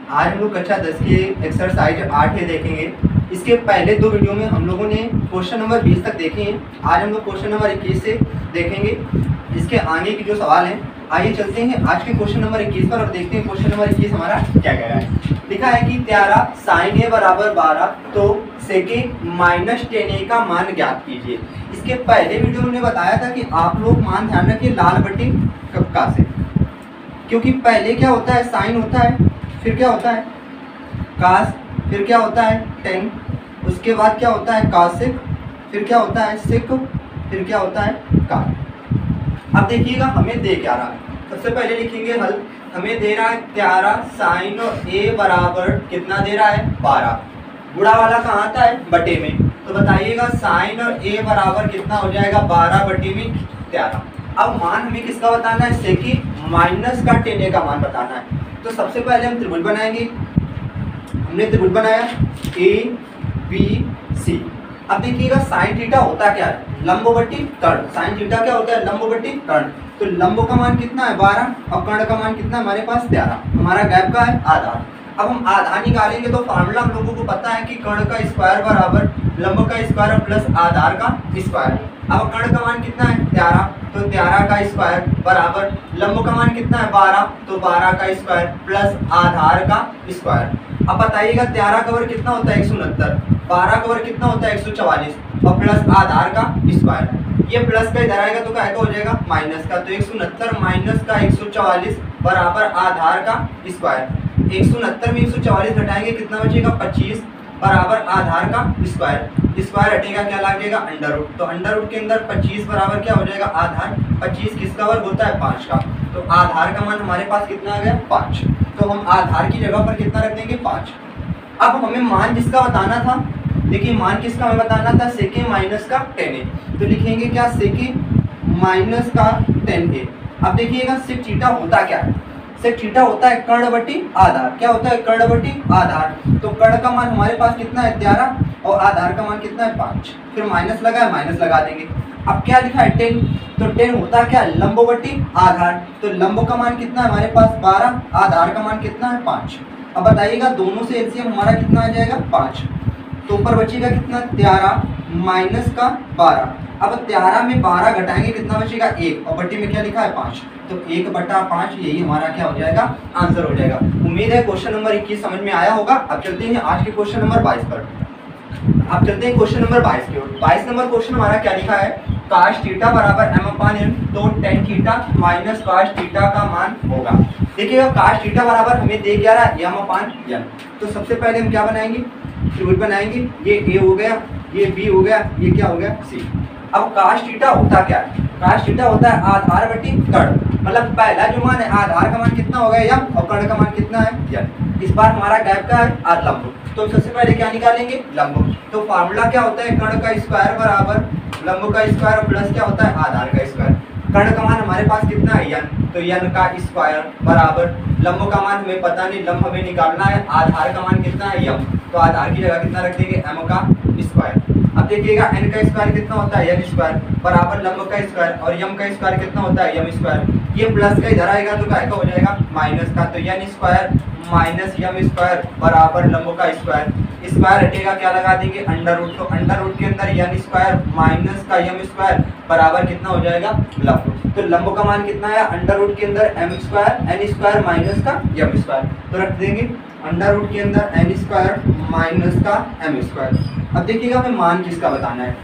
आज हम लोग कक्षा 10 के एक्सरसाइज 8 देखेंगे। इसके पहले 2 वीडियो में हम लोगों ने क्वेश्चन नंबर 20 तक देखे हैं। आज हम लोग क्वेश्चन नंबर 21 से देखेंगे। इसके आगे की जो सवाल हैं, आइए चलते हैं आज के क्वेश्चन नंबर 21 पर और देखते हैं क्वेश्चन नंबर 21 हमारा क्या कह रहा है। लिखा है कि 13 sin a बराबर 12 तो सेके -10a का मान ज्ञात कीजिए। इसके पहले वीडियो में बताया था कि आप लोग मान ध्यान रखिए लाल बट्टी कक्का से, क्योंकि पहले क्या होता है साइन होता है, फिर क्या होता है कास, फिर क्या होता है टेन, उसके बाद क्या होता है कासिक, फिर क्या होता है सिक, फिर क्या होता है काट। अब देखिएगा हमें दे क्या रहा है। सबसे पहले लिखेंगे हल। हमें दे रहा है 13 sin a बराबर कितना दे रहा है 12। बुढ़ा वाला कहाँ आता है बटे में, तो बताइएगा sin a बराबर कितना हो जाएगा 12 बटे में 13। अब मान हमें किसका बताना है, सेकी माइनस का 10a का मान बताना है। तो सबसे पहले हम त्रिभुज बनाएंगे। हमने त्रिभुज बनाया ए बी सी। अब देखिएगा साइन थीटा होता क्या है, लंब बट्टी कर्ण। साइन थीटा क्या होता है, लंब बट्टी कर्ण। तो लंब का मान कितना है 12 और कर्ण का मान कितना है हमारे पास 13। हमारा गैप का है आधार। अब हम आधार निकालेंगे तो फार्मूला हम लोगों को पता है कि कर्ण का स्क्वायर बराबर लंब का स्क्वायर प्लस आधार का स्क्वायर। अब कर्ण का मान कितना है 13, तो 13 का स्क्वायर बराबर लंब का मान कितना है 12, तो 12 का स्क्वायर प्लस आधार का स्क्वायर। अब बताइएगा 13 का वर्ग कितना होता है 169, 12 का वर्ग कितना होता है 144 और प्लस आधार का स्क्वायर। ये प्लस का इधर आएगा तो क्या हो जाएगा माइनस का, तो 169 माइनस का 144 बराबर आधार का स्क्वायर। 169 में 144 घटाएंगे कितना बचेगा 25 बराबर आधार का स्क्वायर। स्क्वायर हटेगा क्या लगेगा अंडर रूट, तो अंडर रूट के अंदर 25 बराबर क्या हो जाएगा आधार। 25 किसका वर्ग होता है 5 का, तो आधार का मान हमारे पास कितना आ गया 5। तो हम आधार की जगह पर कितना रख देंगे 5। अब हमें मान जिसका बताना था, देखिए मान किसका हमें बताना था सेके माइनस का 10a। तो लिखेंगे क्या सेके माइनस का 10a। अब देखिएगा सेक थीटा होता क्या है, सेक थीटा होता है कर्ण बट्टी आधार। क्या होता है कर्ण बट्टी आधार। तो कर्ण का मान हमारे पास कितना है 13 और आधार का मान कितना है 5। फिर माइनस लगा है, माइनस लगा देंगे। अब क्या लिखा है 10, तो 10 होता क्या है लंब बट्टी आधार। तो लंब का मान कितना है हमारे पास 12, आधार का मान कितना है 5। अब बताइएगा दोनों से एलसीएम हमारा कितना आ जाएगा 5। तो ऊपर बचेगा कितना 13 माइनस का 12। अब 13 में 12 घटाएंगे कितना बचेगा 1 और बट्टी में क्या लिखा है 5, तो 1/5 यही हमारा क्या हो जाएगा आंसर हो जाएगा। उम्मीद है क्वेश्चन नंबर 21 समझ में आया होगा। अब चलते हैं आज के क्वेश्चन नंबर 22 पर। अब चलते हैं क्वेश्चन नंबर 22 की ओर। 22 नंबर क्वेश्चन हमारा क्या लिखा है, काश थीटा बराबर m/n तो टेन थीटा माइनस काश थीटा का मान होगा। देखिएगा काश थीटा बराबर हमें दे क्या रहा है m/n। तो सबसे पहले हम क्या बनाएंगे, त्रिभुज बनाएंगे। ये a हो गया, ये b हो गया, ये क्या हो गया c। अब काश थीटा होता क्या है, काश थीटा होता है आधार बटी कर्ण। मतलब पहला जो मान है आधार का मान कितना हो गया m और कर्ण का मान कितना है n। इस बार हमारा गैप का है लंब। तो सबसे पहले क्या निकालेंगे लंब। तो फार्मूला क्या होता है कर्ण का स्क्वायर बराबर लंब का स्क्वायर प्लस क्या होता है आधार का स्क्वायर। कर्ण का मान हमारे पास कितना है n, तो n का स्क्वायर बराबर लंब का मान हमें पता नहीं, लंब हमें निकालना है। आधार का मान कितना है m, तो आधार की जगह कितना रख देंगे m का स्क्वायर। अब देखिएगा n का स्क्वायर कितना होता है n स्क्वायर बराबर लंब का स्क्वायर और m का स्क्वायर कितना होता है m स्क्वायर। ये प्लस का इधर आएगा तो क्या हो जाएगा माइनस का, तो n square minus m square बराबर लंब का स्क्वायर। स्क्वायर हटेगा क्या लगा देंगे अंडर रूट, तो अंडर रूट के अंदर n स्क्वायर माइनस का m स्क्वायर बराबर कितना हो जाएगा लंब। तो लंब का मान कितना है अंडर रूट के अंदर m square n square minus का m स्क्वायर। तो रख देंगे अंडर रूट के अंदर n स्क्वायर माइनस का m स्क्वायर। अब देखिएगा हमें मान किसका बताना है,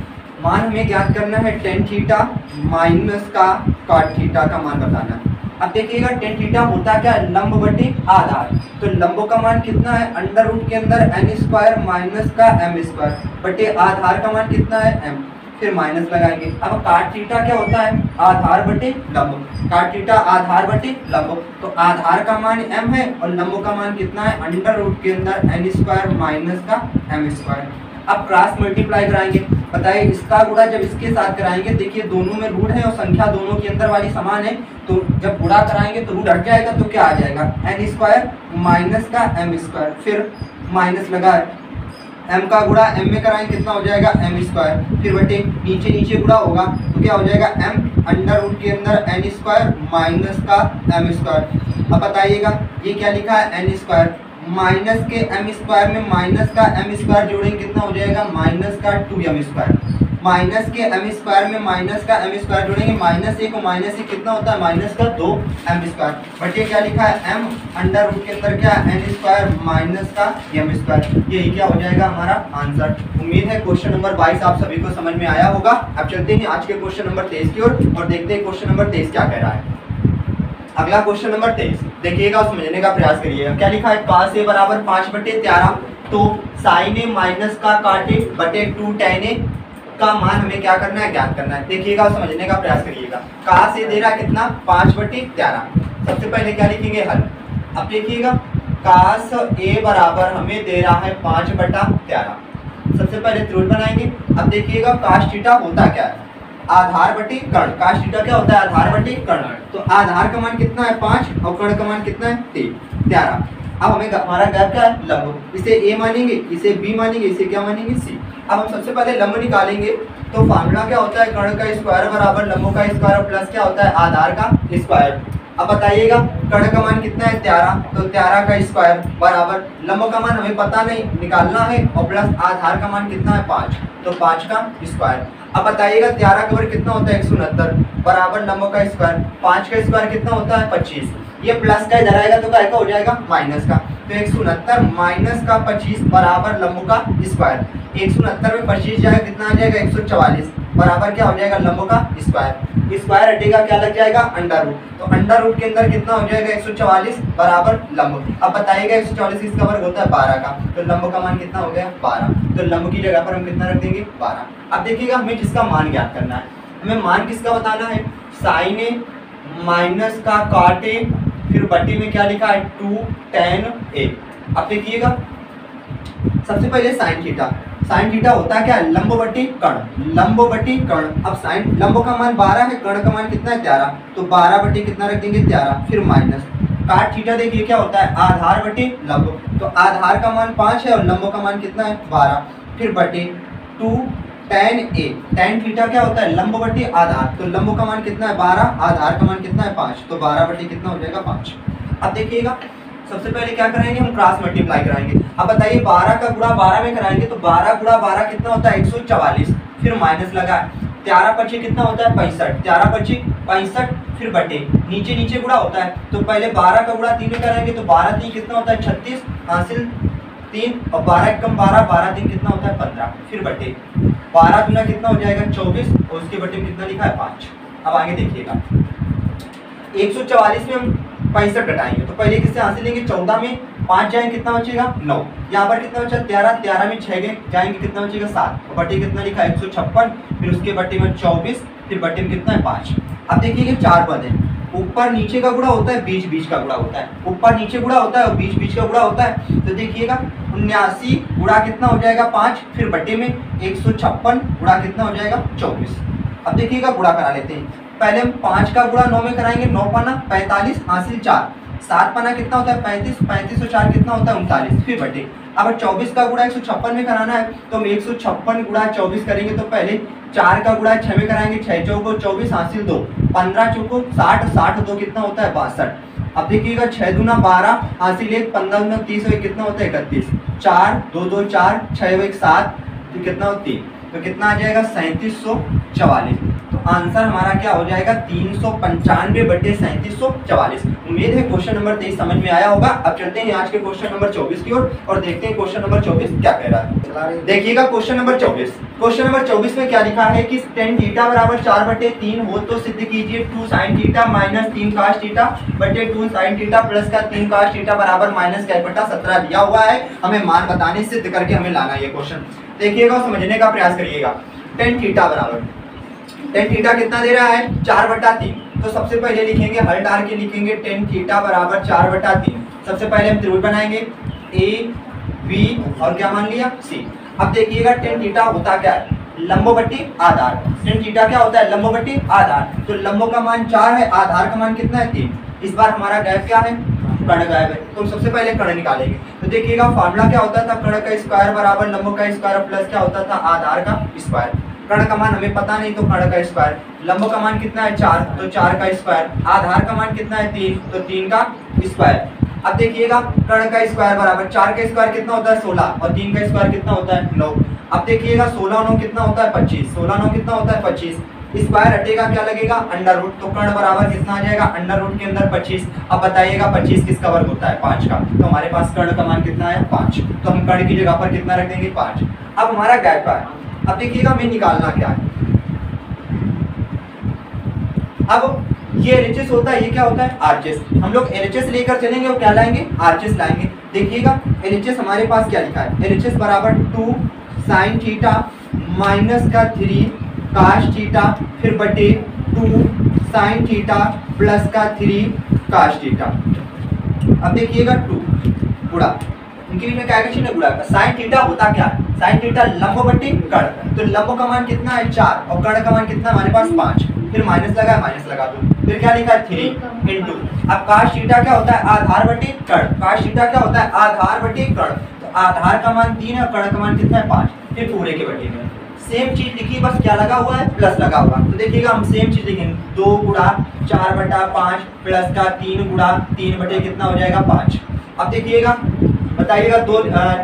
मान हमें ज्ञात करना है टेन थीटा माइनस का कॉट थीटा का मान बताना है। अब देखिएगा टेन थीटा होता क्या है लंब बटे आधार। तो लंब का मान कितना है अंडर रूट के अंदर n स्क्वायर माइनस का m स्क्वायर बटे आधार का मान कितना है m। फिर माइनस लगाएंगे। अब काट थीटा क्या होता है आधार बटे लंब। काट थीटा आधार बटे लंब, तो आधार का मान m है और लंब का मान कितना है अंडर रूट के अंदर n स्क्वायर माइनस का m स्क्वायर। अब क्रॉस मल्टीप्लाई कराएंगे। बताइए इसका गुणा जब इसके साथ कराएंगे, देखिए दोनों में रूट है और संख्या दोनों के अंदर वाली समान है, तो जब गुणा कराएंगे तो रूट हट जाएगा तो क्या आ जाएगा n स्क्वायर माइनस का m स्क्वायर। फिर माइनस लगा है, m का गुणा m में कराएंगे कितना हो जाएगा m स्क्वायर। फिर बटे नीचे नीचे गुणा होगा तो क्या हो जाएगा m अंडर रूट के अंदर n स्क्वायर माइनस का m स्क्वायर। अब बताइएगा ये क्या लिखा है n स्क्वायर माइनस के एम स्क्वायर में माइनस का एम स्क्वायर जोड़ेंगे कितना हो जाएगा माइनस का 2m स्क्वायर। माइनस के एम स्क्वायर में माइनस का एम स्क्वायर जोड़ेंगे माइनस एक और माइनस एक कितना होता है माइनस का 2m स्क्वायर। बट ये क्या लिखा है m अंडर रूट के अंदर क्या है n स्क्वायर माइनस का m स्क्वायर। यही क्या हो जाएगा हमारा आंसर। उम्मीद है क्वेश्चन नंबर 22 आप सभी को समझ में आया होगा। अब चलते हैं आज के क्वेश्चन नंबर 23 की ओर और देखते हैं क्वेश्चन नंबर 23 क्या कह रहा है। अगला क्वेश्चन नंबर 23 देखिएगा, समझने का प्रयास करिएगा। क्या लिखा है cos a बराबर 5/13 तो sin a माइनस का cot a बटे 2 tan a का मान हमें क्या करना है ज्ञात करना है। देखिएगा समझने का प्रयास करिएगा। cos a दे रहा कितना 5/13। सबसे पहले क्या लिखेंगे हल। अब देखिएगा cos a बराबर हमें दे रहा है 5/13। सबसे पहले त्रिभुज बनाएंगे। अब देखिएगा cos थीटा होता क्या है आधार बटी कर्ण। cos थीटा क्या होता है आधार बटी कर्ण। तो आधार का मान कितना है 5 और कर्ण का मान कितना है 13। अब हमें हमारा गैप क्या है लंब। इसे a मानेंगे, इसे b मानेंगे, इसे क्या मानेंगे c। अब हम सबसे पहले लंब निकालेंगे तो फार्मूला क्या होता है कर्ण का स्क्वायर बराबर लंब का स्क्वायर प्लस क्या होता है आधार का स्क्वायर। अब बताइएगा कर्ण का मान कितना है 13 तो 13 का स्क्वायर बराबर लंब का मान हमें पता नहीं निकालना है और प्लस आधार का मान कितना है 5 तो 5 का स्क्वायर। अब बताइएगा 13 का वर्ग कितना होता है 169 बराबर लंब का स्क्वायर 5 का स्क्वायर कितना होता है 25। ये प्लस का इधर आएगा तो क्या हो जाएगा माइनस का। तो 169 माइनस का 25 बराबर लंब का स्क्वायर। 169 में 25 जाएगा कितना आ जाएगा 144 बराबर क्या हो जाएगा लंब का स्क्वायर। स्क्वायर हटेगा क्या लग जाएगा अंडर रूट। तो अंडर रूट के अंदर कितना हो जाएगा 144 बराबर लंब। अब बताइएगा 144 किसका वर्ग होता है 12 का। तो लंब का मान कितना हो गया 12। तो लंब की जगह पर हम कितना रख देंगे 12। अब देखिएगा हमें जिसका मान ज्ञात करना है। हमें मान किसका बताना है साइन ए माइनस का cot a फिर बटी में क्या लिखा है 2 tan a। अब देखिएगा सबसे पहले साइन थीटा। साइन थीटा होता है क्या लंब बटी कर्ण। लंब बटी कर्ण। अब साइन लंब का मान 12 है कर्ण का मान कितना है 13 तो 12 बटी कितना रख देंगे 13 फिर माइनस काट थीटा। देखिए क्या होता है आधार बटी लंब। तो आधार का मान 5 है और लंब का मान कितना है 12 फिर बटी 2 tan a। tan थीटा क्या होता है लंब बटी आधार। तो लंब का मान कितना है 12 आधार का मान कितना है 5 तो 12 बटी कितना हो जाएगा 5। अब देखिएगा सबसे पहले क्या कराएंगे हम क्रॉस मल्टीप्लाई कराएंगे। अब बताइए 12 का गुणा 12 में कराएंगे तो 12 गुणा 12 कितना होता है 144 फिर माइनस लगा 13 पच्ची कितना होता है 65। 13 पच्ची 65 फिर बटे नीचे नीचे गुणा होता है तो पहले 12 का गुणा 3 में कराएंगे तो 12 3 कितना होता है 36 हासिल 3 और 12 कम 12 12 3 कितना होता है 15 फिर बटे 12 गुना कितना हो जाएगा 24 और उसके बटे में कितना लिखा है 5। अब आगे देखिएगा 144 में हम 65 घटाएंगे तो पहले किससे हासिल लेंगे 14 में 5 जाएंगे कितना बचेगा 9। यहाँ पर कितना बचा 13 13 में 6 जाएंगे कितना बचेगा 7 और बटे कितना लिखा है 156 फिर उसके बटे में 24 फिर बटे में कितना है 5। अब देखिएगा 4 पद है ऊपर नीचे का गुणा होता है बीच बीच का गुणा होता है। ऊपर नीचे गुणा होता है और बीच बीच का गुणा होता है। तो देखिएगा 79 गुणा कितना हो जाएगा 5 फिर बटे में 156 गुणा कितना हो जाएगा 24। अब देखिएगा गुणा करा लेते हैं। पहले हम 5 का गुणा 9 में कराएंगे 9 पाना 45 हासिल 4 7 पाना कितना होता है 35 35 और 4 कितना होता है 39 फिर बटे। अब 24 का गुणा 156 में कराना है तो हम 156 गुणा 24 करेंगे तो पहले 4 का गुणा 6 में कराएंगे 6 चौको 24 हासिल 2 15 चौको 60 60 2 कितना होता है 62। अब देखिएगा 6 दूना 12 हासिल 1 15 दूना 30 और कितना होता है 31 4 2 2 4 6 1 7 तो कितना होता है 3 तो कितना आ जाएगा 3744। तो आंसर हमारा क्या हो जाएगा 395 बटे 3744। उम्मीद है क्वेश्चन नंबर 23 समझ में आया होगा। अब चलते हैं आज के क्वेश्चन नंबर 24 की ओर और देखते हैं क्वेश्चन नंबर 24 क्या कह रहा है। देखिएगा क्वेश्चन नंबर 24। क्वेश्चन नंबर 24 में क्या लिखा है कि tan थीटा बराबर 4/3 हो तो सिद्ध कीजिए 2 sin theta minus 3 cos theta बटे 2 sin थीटा प्लस का 3 cos थीटा बराबर माइनस 17 दिया हुआ है। हमें मान बताने सिद्ध करके हमें लाना है ये क्वेश्चन। देखिएगा समझने का प्रयास करिएगा। tan थीटा बराबर tan थीटा कितना दे रहा है 4/3। तो सबसे पहले लिखेंगे हल डाल के लिखेंगे tan थीटा बराबर 4/3। सबसे पहले हम त्रिभुज बनाएंगे ए बी और क्या मान लिया सी। अब देखिएगा tan थीटा होता क्या है लंब बट्टी आधार। tan थीटा क्या होता है लंब बट्टी आधार। तो लंब का मान 4 है आधार का मान कितना है 3। इस बार हमारा गैप क्या है कर्ण गायब है तो हम सबसे पहले कर्ण निकालेंगे। तो देखिएगा फार्मूला क्या होता था कर्ण का स्क्वायर बराबर लंब का स्क्वायर प्लस क्या होता था आधार का स्क्वायर। कर्ण का मान हमें पता नहीं तो कर्ण का स्क्वायर। लंब का मान कितना है 4 तो 4 का स्क्वायर। आधार का मान कितना है 3 तो 3 का स्क्वायर। अब देखिएगा कर्ण का स्क्वायर बराबर 4 का स्क्वायर कितना होता है 16 और 3 का स्क्वायर कितना होता है 9। अब देखिएगा 16 9 कितना होता है 25, 16 9 कितना होता है 25। स्क्वायर हटेगा क्या लगेगा अंडर रूट, तो कर्ण बराबर कितना आ जाएगा अंडर रूट के अंदर 25। अब बताइएगा 25 किसका वर्ग होता है 5 का, तो हमारे पास कर्ण का मान कितना है 5, तो हम कर्ण की जगह पर कितना रख देंगे 5। अब हमारा गैप है, अब देखिएगा हमें निकालना क्या है। अब ये एलएचएस होता है, ये क्या होता है आरएचएस। हम लोग एलएचएस लेकर चलेंगे और क्या लाएंगे आरएचएस लाएंगे। देखिएगा एलएचएस हमारे पास क्या लिखा है, एलएचएस बराबर 2 sin थीटा माइनस का 3 cos थीटा फिर बटे 2 sin थीटा प्लस का 3 cos थीटा। अब देखिएगा 2 गुणा, इनके बीच में क्या का चिन्ह गुणा का। sin थीटा होता क्या है, sin थीटा लंब बटे कर्ण, तो लंब का मान कितना है 4 और कर्ण का मान कितना है हमारे पास 5, फिर माइनस लगा माइनस लगा दो, फिर क्या लिखा है 3 इंटू। अब cos थीटा क्या होता है आधार बटे कर्ण, cos थीटा क्या होता है आधार बटे कर्ण, तो आधार का मान 3 है और कर्ण का मान कितना है 5, फिर पूरे के बटे में। सेम चीज लिखी, बस क्या लगा हुआ है प्लस लगा हुआ, तो देखिएगा हम सेम चीज लिखेंगे 2 गुणा 4 बटा 5 प्लस का 3 गुणा 3 बटे कितना हो जाएगा 5। अब देखिएगा बताइएगा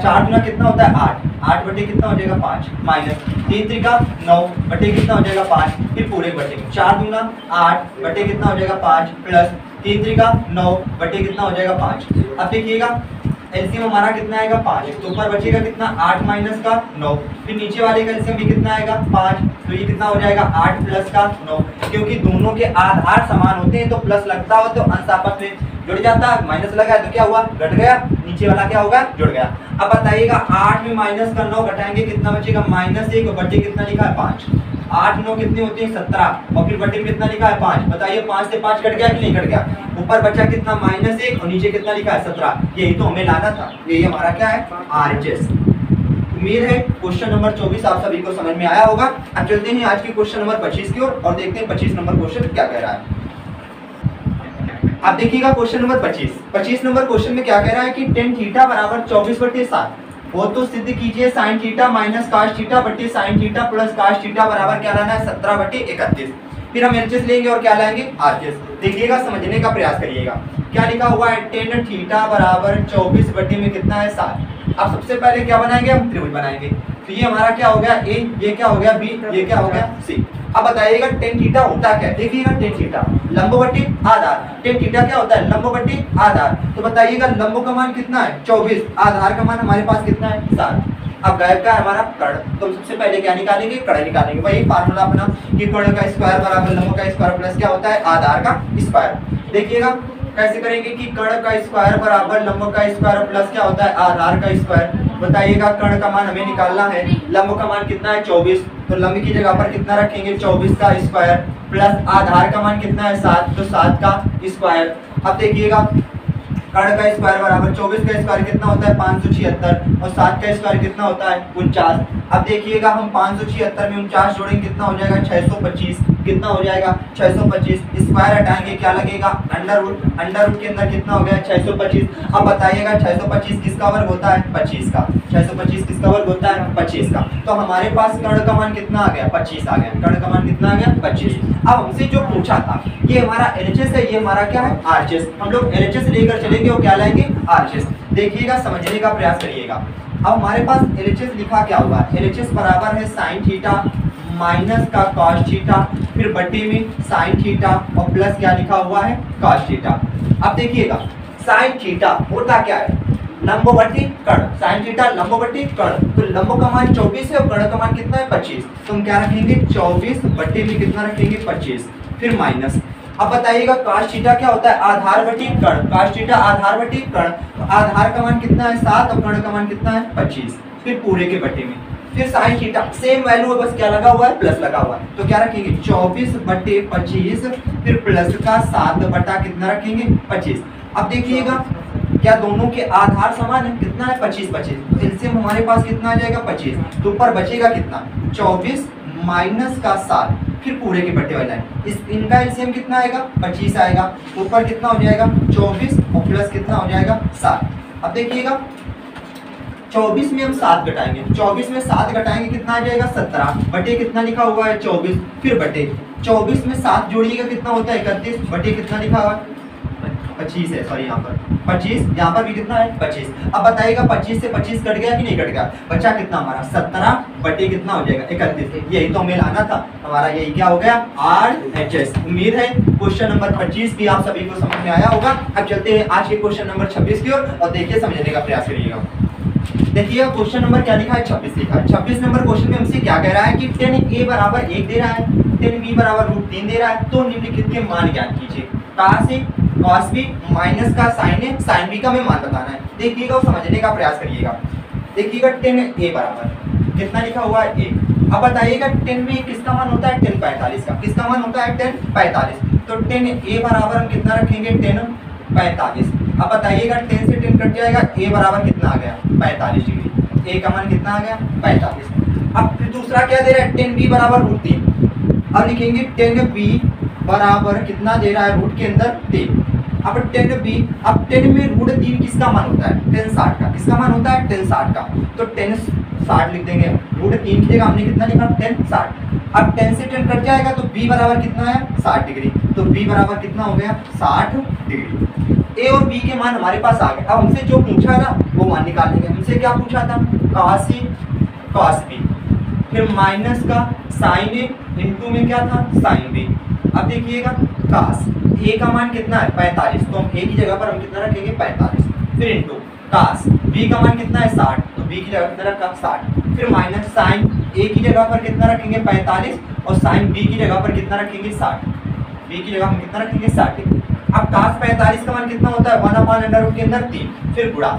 4 गुना कितना होता है 8, 8 बटे कितना हो जाएगा 5 माइनस 3 त्रिका 9 बटे कितना हो जाएगा 5, फिर पूरे बटे 4 गुना 8 बटे कितना हो जाएगा 5 प्लस 3 त्रिका 9 बटे कितना हो जाएगा 5। अब देखिएगा एलसीएम हमारा कितना आएगा 5, तो ऊपर बचेगा कितना 8 माइनस का 9, फिर नीचे वाले का एलसीएम भी कितना आएगा 5, तो ये कितना हो जाएगा 8 प्लस का 9। क्योंकि दोनों के आधार समान होते हैं तो प्लस लगता हो तो अंश आपस में जुड़ जाता है, माइनस लगा तो क्या हुआ घट गया, नीचे वाला क्या होगा जुड़ गया। अब बताइएगा 8 में माइनस का 9 घटाएंगे कितना बचेगा -1 बटे कितना लिखा है 5, 8 9 कितनी होती है 17 और फिर बटे में कितना लिखा है 5। बताइए 5 से 5 कट गया कि नहीं कट गया, ऊपर बचा कितना -1 और नीचे कितना लिखा है 17, यही तो हमें लाना था। यही हमारा क्या है आरएचएस। उम्मीद है क्वेश्चन नंबर 24 आप सभी को समझ में आया होगा। अब चलते हैं आज के क्वेश्चन नंबर 25 की ओर और देखते हैं 25 नंबर क्वेश्चन क्या कह रहा है। अब देखिएगा क्वेश्चन नंबर 25 नंबर क्वेश्चन में क्या कह रहा है कि tan थीटा बराबर 24/7 वो तो सिद्ध कीजिए sin theta minus cos theta बटे sin theta plus cos theta बराबर क्या लाना है 17/31। फिर हम एलएचएस लेंगे और क्या लाएंगे आरएचएस। देखिएगा समझने का प्रयास करिएगा, क्या लिखा हुआ है tan थीटा बराबर 24 बटे में कितना है 7। अब सबसे पहले क्या बनाएंगे हम त्रिभुज बनाएंगे, तो ये हमारा क्या हो गया ए, ये क्या हो गया बी, ये क्या हो गया सी। अब बताइएगा tan थीटा होता क्या है, देखिएगा tan थीटा लंब बटे आधार, tan थीटा क्या होता है लंब बटे आधार, तो बताइएगा लंब का मान कितना है 24, आधार का मान हमारे पास कितना है 7। अब गैप का है हमारा कर्ण, तो सबसे पहले क्या निकालेंगे कर्ण निकालेंगे, वही फार्मूला अपना कि कर्ण का स्क्वायर बराबर लंब का स्क्वायर प्लस क्या होता है आधार का स्क्वायर। देखिएगा कैसे करेंगे कि कर्ण का स्क्वायर बराबर लंब का स्क्वायर प्लस क्या होता है आधार का स्क्वायर। बताइएगा कर्ण का मान हमें निकालना है, लंब का मान कितना है 24, तो लंब की जगह पर कितना रखेंगे 24 का स्क्वायर प्लस आधार का मान कितना है 7, तो 7 का स्क्वायर। अब देखिएगा कर्ण का स्क्वायर बराबर 24 का स्क्वायर कितना होता है 576 और 7 का स्क्वायर कितना होता है 49। अब देखिएगा हम 576 में 49 जोड़ेंगे कितना हो जाएगा 625, कितना हो जाएगा 625। स्क्वायर हटाएंगे क्या लगेगा अंडर रूट के अंदर कितना हो गया 625। अब बताइएगा 625 किसका वर्ग होता है 25 का, 625 किसका वर्ग होता है 25 का, तो हमारे पास कर्ण का मान कितना आ गया 25 आ गया, कर्ण का मान कितना आ गया 25। अब हमसे जो पूछा था ये हमारा एलएचएस है, ये हमारा क्या है आरएचएस। हम लोग एलएचएस लेकर चलेंगे और क्या लाएंगे आरएचएस। देखिएगा समझने का प्रयास करिएगा। अब हमारे पास एलएचएस लिखा क्या हुआ है, एलएचएस बराबर है sin थीटा माइनस का cos थीटा फिर बटे में sin थीटा और प्लस क्या लिखा हुआ है cos थीटा। अब देखिएगा sin थीटा होता क्या है लंब बटे कर्ण, sin थीटा लंब बटे कर्ण, तो लंब का मान 24 है और कर्ण का मान कितना है 25, तो हम क्या रखेंगे 24 बटे में कितना रखेंगे 25 फिर माइनस। अब बताइएगा cos थीटा क्या होता है आधार बटे कर्ण, cos थीटा आधार बटे कर्ण, तो आधार का मान कितना है 7 और कर्ण का मान कितना है 25 फिर पूरे के बटे में। फिर sin थीटा सेम वैल्यू है, बस क्या लगा हुआ है प्लस लगा हुआ है, तो क्या रखेंगे 24 बटे 25 फिर प्लस का 7 बटा कितना रखेंगे 25। अब देखिएगा क्या दोनों के आधार समान है, कितना है 25 25, तो एलसीएम हमारे पास कितना आ जाएगा 25, तो ऊपर बचेगा कितना 24 माइनस का 7 फिर पूरे के बटे वाला है, इस इनका एलसीएम कितना आएगा 25 आएगा, ऊपर कितना हो जाएगा 24 और प्लस कितना हो जाएगा 7। अब देखिएगा 24 में हम 7 घटाएंगे, 24 में 7 घटाएंगे कितना आ जाएगा 17 बटे कितना लिखा हुआ है 24 फिर बटे 24 में 7 जोड़िएगा कितना होता है 31 बटे कितना लिखा हुआ है 25 है, सॉरी यहाँ पर 25, यहाँ पर भी कितना है 25। अब बताइएगा 25 से 25 कट गया कि नहीं कट गया, बचा कितना हमारा 17 बटे कितना हो जाएगा 31। यही तो हमें लाना था हमारा, यही क्या हो गया RHS। उम्मीद है क्वेश्चन नंबर 25 भी आप सभी को समझ में आया होगा। अब चलते हैं आज के क्वेश्चन नंबर 26 की ओर और देखिए समझने का प्रयास करिएगा। देखिए क्वेश्चन नंबर क्या लिखा है 26 लिखा है। 26 नंबर क्वेश्चन में हमसे क्या कह रहा है कि tan a बराबर 1 दे रहा है, tan b बराबर √3 दे रहा है, तो निम्नलिखित के मान ज्ञात कीजिए। cos a cos b minus का sin a sin b का हमें मान बताना है। देखिएगा और समझने का प्रयास करिएगा। देखिएगा tan a बराबर कितना लिखा हुआ है 1। अब बताइएगा tan b किसका मान होता है tan 45 का, किसका मान होता है tan 45। तो tan a बराबर हम कितना रखेंगे tan 45। अब बताइएगा 10 से 10 कट जाएगा, a बराबर कितना आ गया 45 डिग्री, a का मान कितना आ गया 45। अब फिर दूसरा क्या दे रहा है tan b बराबर √3। अब लिखेंगे tan b बराबर कितना दे रहा है रूट के अंदर 3। अब tan b, अब tan में √3 किसका मान होता है tan 60 का, किसका मान होता है tan 60 का, तो tan 60 लिख देंगे। √3 की जगह हमने कितना लिखा tan 60। अब 10 से 10 कट जाएगा तो b बराबर कितना है 60 डिग्री, तो b बराबर कितना हो गया 60 डिग्री। a और b के मान हमारे पास आ गए। अब हमसे जो पूछा था वो मान निकालेंगे। हमसे क्या पूछा था cos a cos b, फिर माइनस का sin a इंटू में क्या था sin b। अब देखिएगा cos a का मान कितना है 45, तो हम a की जगह पर हम कितना रखेंगे 45, फिर इंटू cos b का मान कितना है 60, तो b की जगह कितना रखा 60, फिर माइनस sin a की जगह पर कितना रखेंगे 45 और sin b की जगह पर कितना रखेंगे 60, b की जगह हम कितना रखेंगे 60। अब cos 45 का मान कितना होता है 1/√3 के अंदर 3, फिर गुणा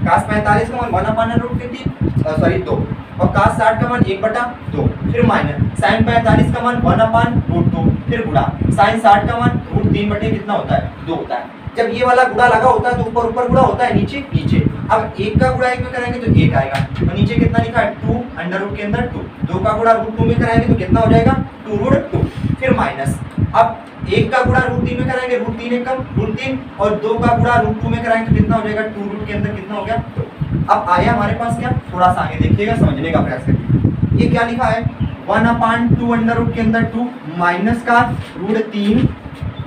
cos 45 का मान 1/√3 2 और cos 60 का मान 1/2, फिर माइनस sin 45 का मान 1/√2, फिर गुणा sin 60 का मान √3 बटे कितना होता है 2 होता है। जब ये वाला गुणा लगा होता है तो ऊपर ऊपर गुणा होता है, नीचे नीचे। अब 1 का गुणा 1 में कराएंगे तो 1 आएगा, तो नीचे कितना लिखा है 2 √ के अंदर 2, 2 का गुणा √2 में कराएंगे तो कितना हो जाएगा 2√2, फिर माइनस। अब 1 का गुणा √3 में कराएंगे √3 एक कम √3 और 2 का गुणा √2 में कराएंगे तो कितना हो जाएगा 2 के अंदर कितना हो गया 2। अब आया हमारे पास क्या, थोड़ा सा आगे देखिएगा समझने का प्रयास करिए। ये क्या लिखा है 1/2 के अंदर 2 माइनस का √3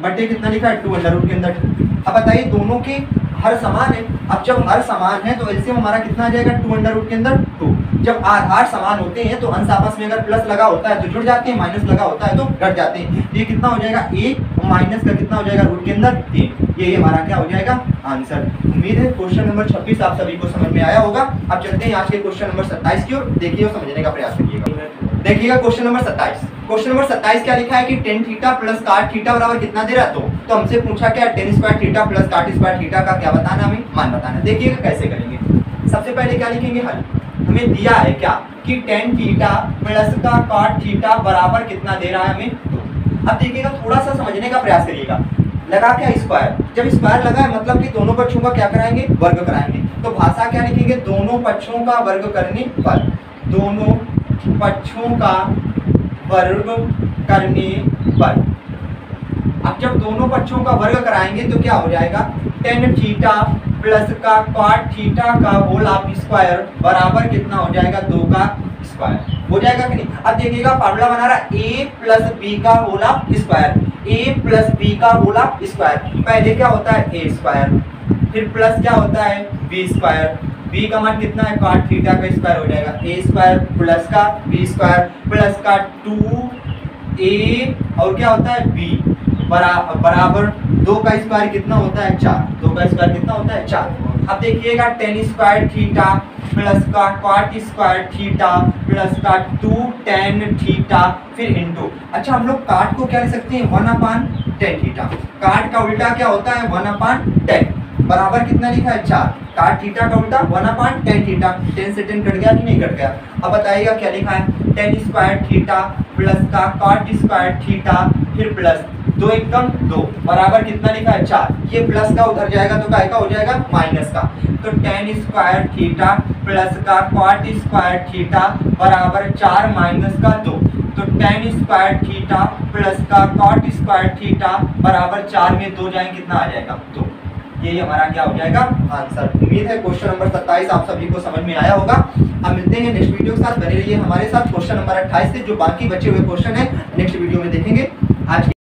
बटे कितना लिखा है 2 के अंदर 2। अब बताइए दोनों के हर समान है। अब जब हर समान है तो एलसीएम हमारा कितना आ जाएगा 2 के अंदर 2। जब आधार समान होते हैं तो अंश आपस में अगर प्लस लगा होता है तो जुड़ जाते हैं, माइनस लगा होता है तो घट जाते हैं। ये कितना हो जाएगा 1 और माइनस का कितना हो जाएगा रूट के अंदर 3। ये हमारा क्या हो जाएगा आंसर। उम्मीद है क्वेश्चन नंबर 26 आप सभी को समझ में आया होगा। अब चलते हैं आज के क्वेश्चन नंबर 27 की ओर, देखिए और समझने का प्रयास करिएगा। देखिएगा क्वेश्चन नंबर 27। क्वेश्चन नंबर 27 क्या लिखा है कि tan theta plus cot theta बराबर कितना दे रहा है, तो हमसे पूछा क्या tan square theta plus cot square theta का क्या बताना, हमें मान बताना। देखिएगा कैसे करेंगे। सबसे पहले क्या लिखेंगे हल। हमें दिया है क्या कि tan थीटा प्लस का cot थीटा बराबर कितना दे रहा है हमें 2। अब देखिएगा थोड़ा सा समझने का प्रयास करिएगा। लगा क्या स्क्वायर, जब स्क्वायर लगा है मतलब कि दोनों पक्षों का क्या कराएंगे वर्ग कराएंगे, तो भाषा क्या लिखेंगे दोनों पक्षों का वर्ग करने पर, दोनों पक्षों का वर्ग करने पर। अब जब दोनों पक्षों का वर्ग कराएंगे तो क्या हो जाएगा tan थीटा प्लस का cot थीटा का होल ऑफ स्क्वायर बराबर कितना हो जाएगा 2 का स्क्वायर हो जाएगा कि नहीं। अब देखिएगा फार्मूला बना रहा a प्लस बी का whole of square, a plus B का होल ऑफ स्क्वायर। पहले क्या होता है a स्क्वायर, फिर प्लस क्या होता है b स्क्वायर, b का मान कितना है cot थीटा का स्क्वायर हो जाएगा a स्क्वायर प्लस का b स्क्वायर प्लस का 2a और क्या होता है b बराबर 2 का स्क्वायर कितना होता है 4, 2 का स्क्वायर कितना होता है 4। अब देखिएगा tan स्क्वायर थीटा प्लस का cot स्क्वायर थीटा प्लस का 2 tan थीटा फिर इंटू। अच्छा हम लोग cot को क्या लिख सकते हैं 1/tan थीटा, cot का उल्टा क्या होता है 1/tan बराबर कितना लिखा है 4। cot थीटा का उल्टा 1/tan थीटा, 10 से 10 कट गया कि नहीं कट गया। अब बताइएगा क्या लिखा है tan स्क्वायर थीटा प्लस का cot स्क्वायर थीटा फिर प्लस 2 एकम 2 बराबर कितना लिखा है 4। ये प्लस का उधर जाएगा तो काय का हो जाएगा माइनस का, तो tan स्क्वायर थीटा प्लस का cot स्क्वायर थीटा बराबर 4 माइनस का 2, तो tan स्क्वायर थीटा प्लस का cot स्क्वायर थीटा बराबर 4 में 2 जाएंगे कितना आ जाएगा 2। यही हमारा क्या हो जाएगा आंसर। उम्मीद है क्वेश्चन नंबर 27 आप सभी को समझ में आया होगा। अब मिलते हैं नेक्स्ट वीडियो के साथ, बने रहिए हमारे साथ। क्वेश्चन नंबर 28 से जो बाकी बचे हुए क्वेश्चन है नेक्स्ट वीडियो में देखेंगे। आज